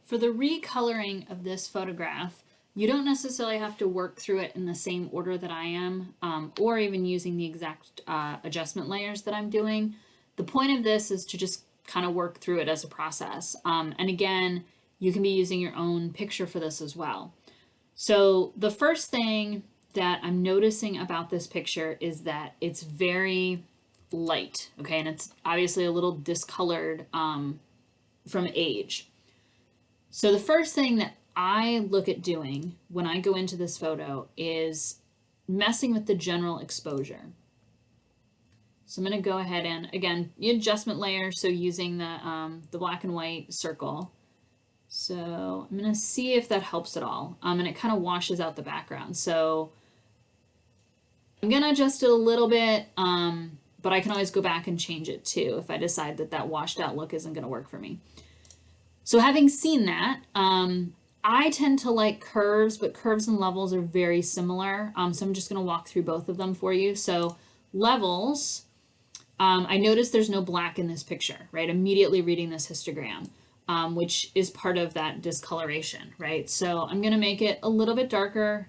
For the recoloring of this photograph, you don't necessarily have to work through it in the same order that I am, or even using the exact adjustment layers that I'm doing. The point of this is to just kind of work through it as a process. And again, you can be using your own picture for this as well. So the first thing that I'm noticing about this picture is that it's very light, okay? And it's obviously a little discolored from age. So the first thing that I look at doing when I go into this photo is messing with the general exposure. So I'm going to go ahead and, again, the adjustment layer, so using the black and white circle. So I'm going to see if that helps at all. And it kind of washes out the background. So I'm going to adjust it a little bit, but I can always go back and change it too if I decide that that washed out look isn't going to work for me. So having seen that, I tend to like curves, but curves and levels are very similar. So I'm just going to walk through both of them for you. So levels, I noticed there's no black in this picture, right? Immediately reading this histogram, which is part of that discoloration, right? So I'm going to make it a little bit darker.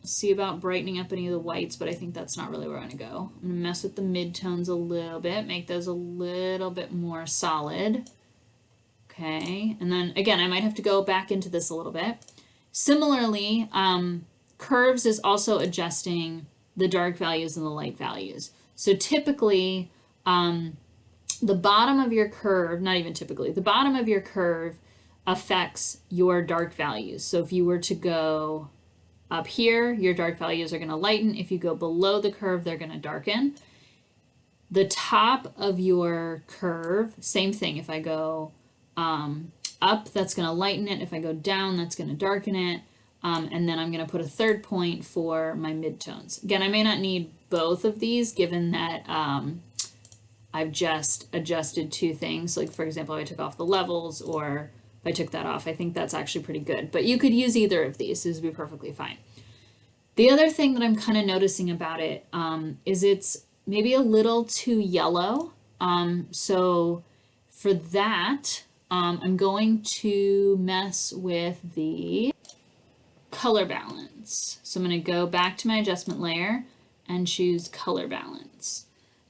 See about brightening up any of the whites, but I think that's not really where I'm going to go. I'm going to mess with the midtones a little bit, make those a little bit more solid. Okay, and then again, I might have to go back into this a little bit. Similarly, curves is also adjusting the dark values and the light values. So typically, the bottom of your curve, not even typically, the bottom of your curve affects your dark values. So if you were to go up here, your dark values are going to lighten. If you go below the curve, they're going to darken. The top of your curve, same thing. If I go up, that's going to lighten it. If I go down, that's going to darken it. And then I'm going to put a third point for my midtones. Again, I may not need both of these given that I've just adjusted two things. Like for example, if I took off the levels or if I took that off, I think that's actually pretty good. But you could use either of these. This would be perfectly fine. The other thing that I'm kind of noticing about it is it's maybe a little too yellow. So for that, I'm going to mess with the color balance. So I'm going to go back to my adjustment layer and choose color balance.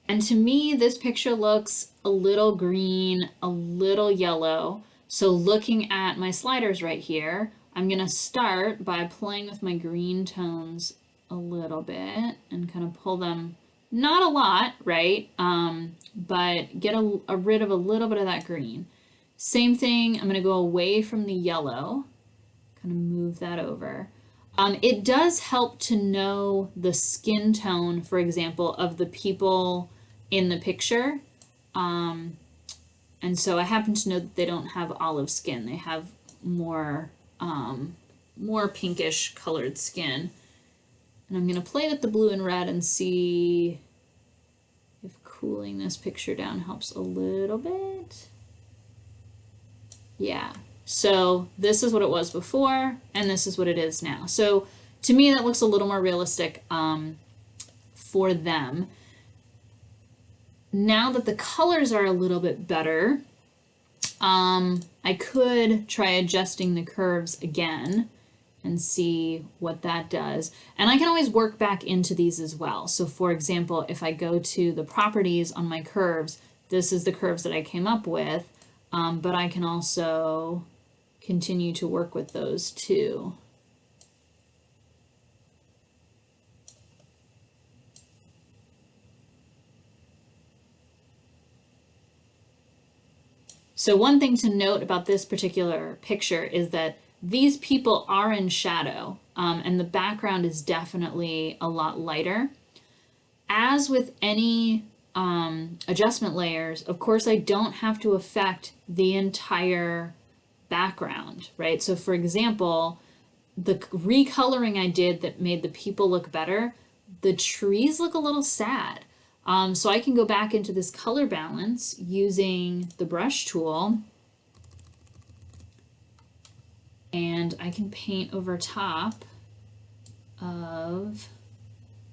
And to me, this picture looks a little green, a little yellow. So looking at my sliders right here, I'm going to start by playing with my green tones a little bit and kind of pull them, not a lot, right? But get rid of a little bit of that green. Same thing, I'm going to go away from the yellow, kind of move that over. It does help to know the skin tone, for example, of the people in the picture. And so I happen to know that they don't have olive skin. They have more pinkish colored skin. And I'm going to play with the blue and red and see if cooling this picture down helps a little bit. Yeah, so this is what it was before, and this is what it is now. So to me, that looks a little more realistic for them. Now that the colors are a little bit better, I could try adjusting the curves again and see what that does. And I can always work back into these as well. So for example, if I go to the properties on my curves, this is the curves that I came up with. But I can also continue to work with those too. So one thing to note about this particular picture is that these people are in shadow, and the background is definitely a lot lighter. As with any adjustment layers, of course, I don't have to affect the entire background, right? So for example, the recoloring I did that made the people look better, the trees look a little sad. So I can go back into this color balance using the brush tool, and I can paint over top of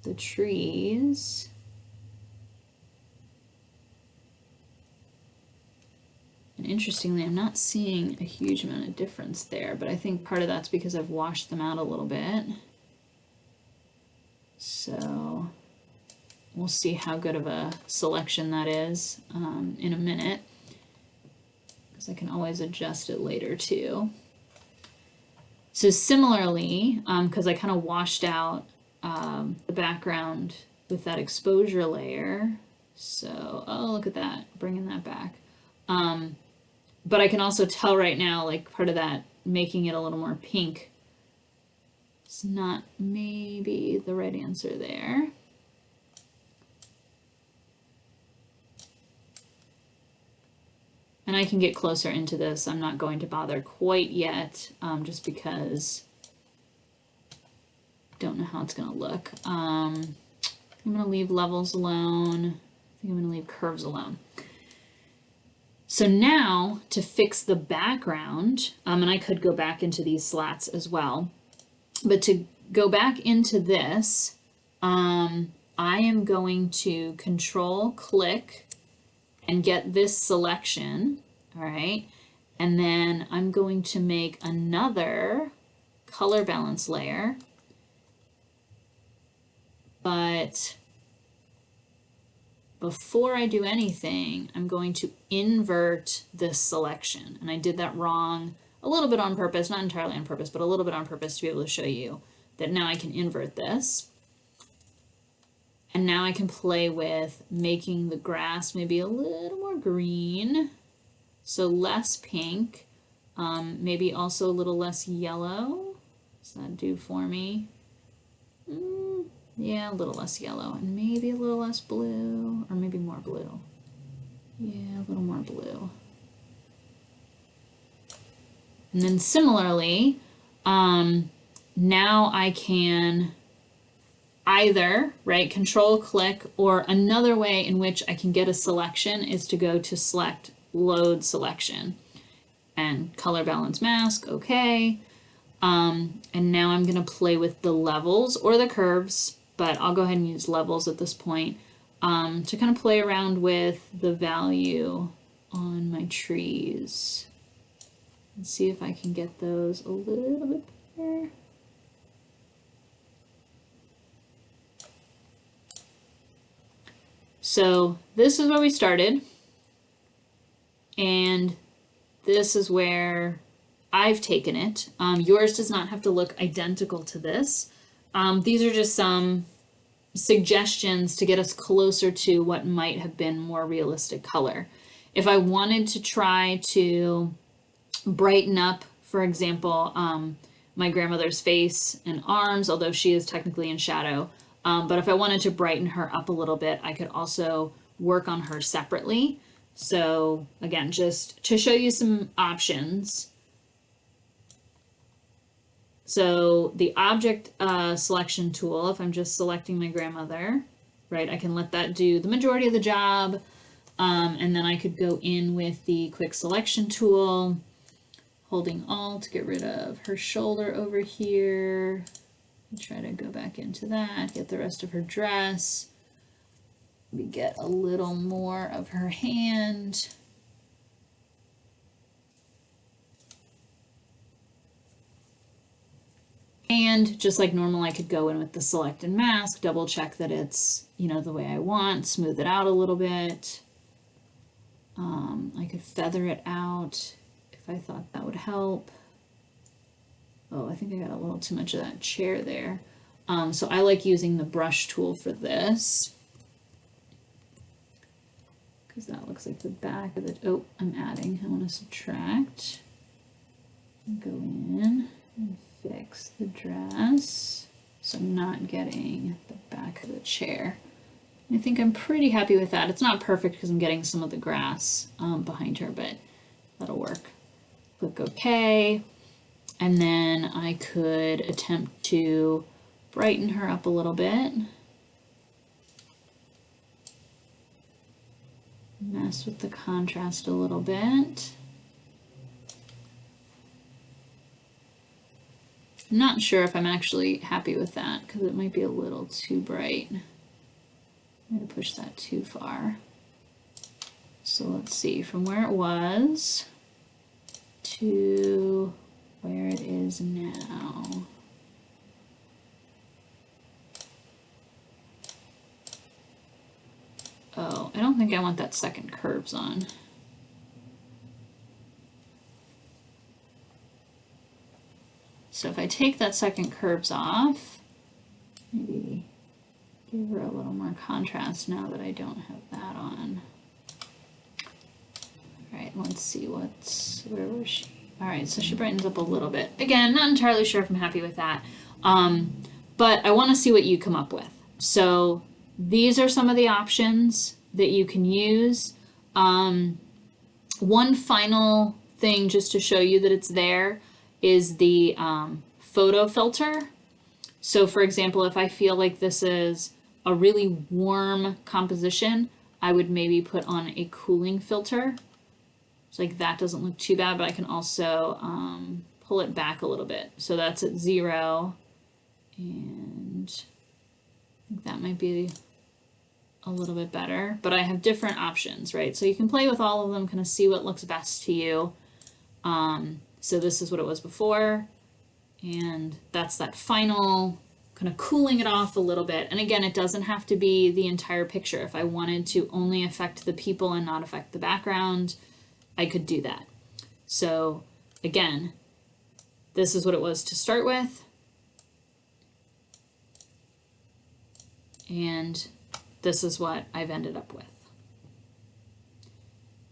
the trees. And interestingly, I'm not seeing a huge amount of difference there, but I think part of that's because I've washed them out a little bit. So we'll see how good of a selection that is in a minute, because I can always adjust it later too. So similarly, because I kind of washed out the background with that exposure layer. So, oh, look at that, bringing that back. But I can also tell right now, like part of that making it a little more pink, it's not maybe the right answer there. And I can get closer into this. I'm not going to bother quite yet, just because I don't know how it's going to look. I'm going to leave levels alone. I think I'm going to leave curves alone. So now to fix the background, and I could go back into these slats as well, but to go back into this, I am going to control click and get this selection, all right? And then I'm going to make another color balance layer, but before I do anything, I'm going to invert this selection. And I did that wrong a little bit on purpose, not entirely on purpose, but a little bit on purpose to be able to show you that now I can invert this. And now I can play with making the grass maybe a little more green, so less pink, maybe also a little less yellow. Does that do for me? Yeah, a little less yellow, and maybe a little less blue, or maybe more blue. Yeah, a little more blue. And then similarly, now I can either, right, control click, or another way in which I can get a selection is to go to select load selection and color balance mask, okay. And now I'm gonna play with the levels or the curves, but I'll go ahead and use levels at this point to kind of play around with the value on my trees and see if I can get those a little bit better. So this is where we started, and this is where I've taken it. Yours does not have to look identical to this. These are just some suggestions to get us closer to what might have been more realistic color. If I wanted to try to brighten up, for example, my grandmother's face and arms, although she is technically in shadow, but if I wanted to brighten her up a little bit, I could also work on her separately. So again, just to show you some options. So the object selection tool, if I'm just selecting my grandmother, right, I can let that do the majority of the job. And then I could go in with the quick selection tool, holding Alt to get rid of her shoulder over here. Try to go back into that, get the rest of her dress. We get a little more of her hand. And just like normal, I could go in with the select and mask, double check that it's, you know, the way I want, smooth it out a little bit. I could feather it out if I thought that would help. Oh, I think I got a little too much of that chair there. So I like using the brush tool for this, because that looks like the back of it. Oh, I'm adding, I want to subtract. Go in and fix the dress, so I'm not getting the back of the chair. I think I'm pretty happy with that. It's not perfect because I'm getting some of the grass behind her, but that'll work. Click OK, and then I could attempt to brighten her up a little bit. Mess with the contrast a little bit. I'm not sure if I'm actually happy with that because it might be a little too bright. I'm going to push that too far. So let's see, from where it was to where it is now. Oh, I don't think I want that second curves on. So if I take that second curves off, maybe give her a little more contrast now that I don't have that on. All right, let's see where was she? All right, so she brightens up a little bit. Again, not entirely sure if I'm happy with that, but I want to see what you come up with. So these are some of the options that you can use. One final thing just to show you that it's there is the photo filter. So for example, if I feel like this is a really warm composition, I would maybe put on a cooling filter. So like that doesn't look too bad, but I can also pull it back a little bit. So that's at 0, and I think that might be a little bit better, but I have different options, right? So you can play with all of them, kind of see what looks best to you. So this is what it was before, and that's that final kind of cooling it off a little bit. And again, it doesn't have to be the entire picture. If I wanted to only affect the people and not affect the background, I could do that. So again, this is what it was to start with. And this is what I've ended up with.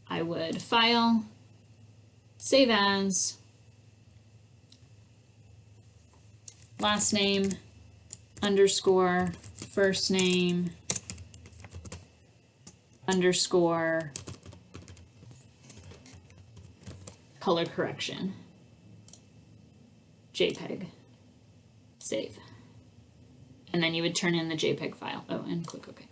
I would file, save as, last name, underscore, first name, underscore, color correction, JPEG, save. And then you would turn in the JPEG file. Oh, and click OK.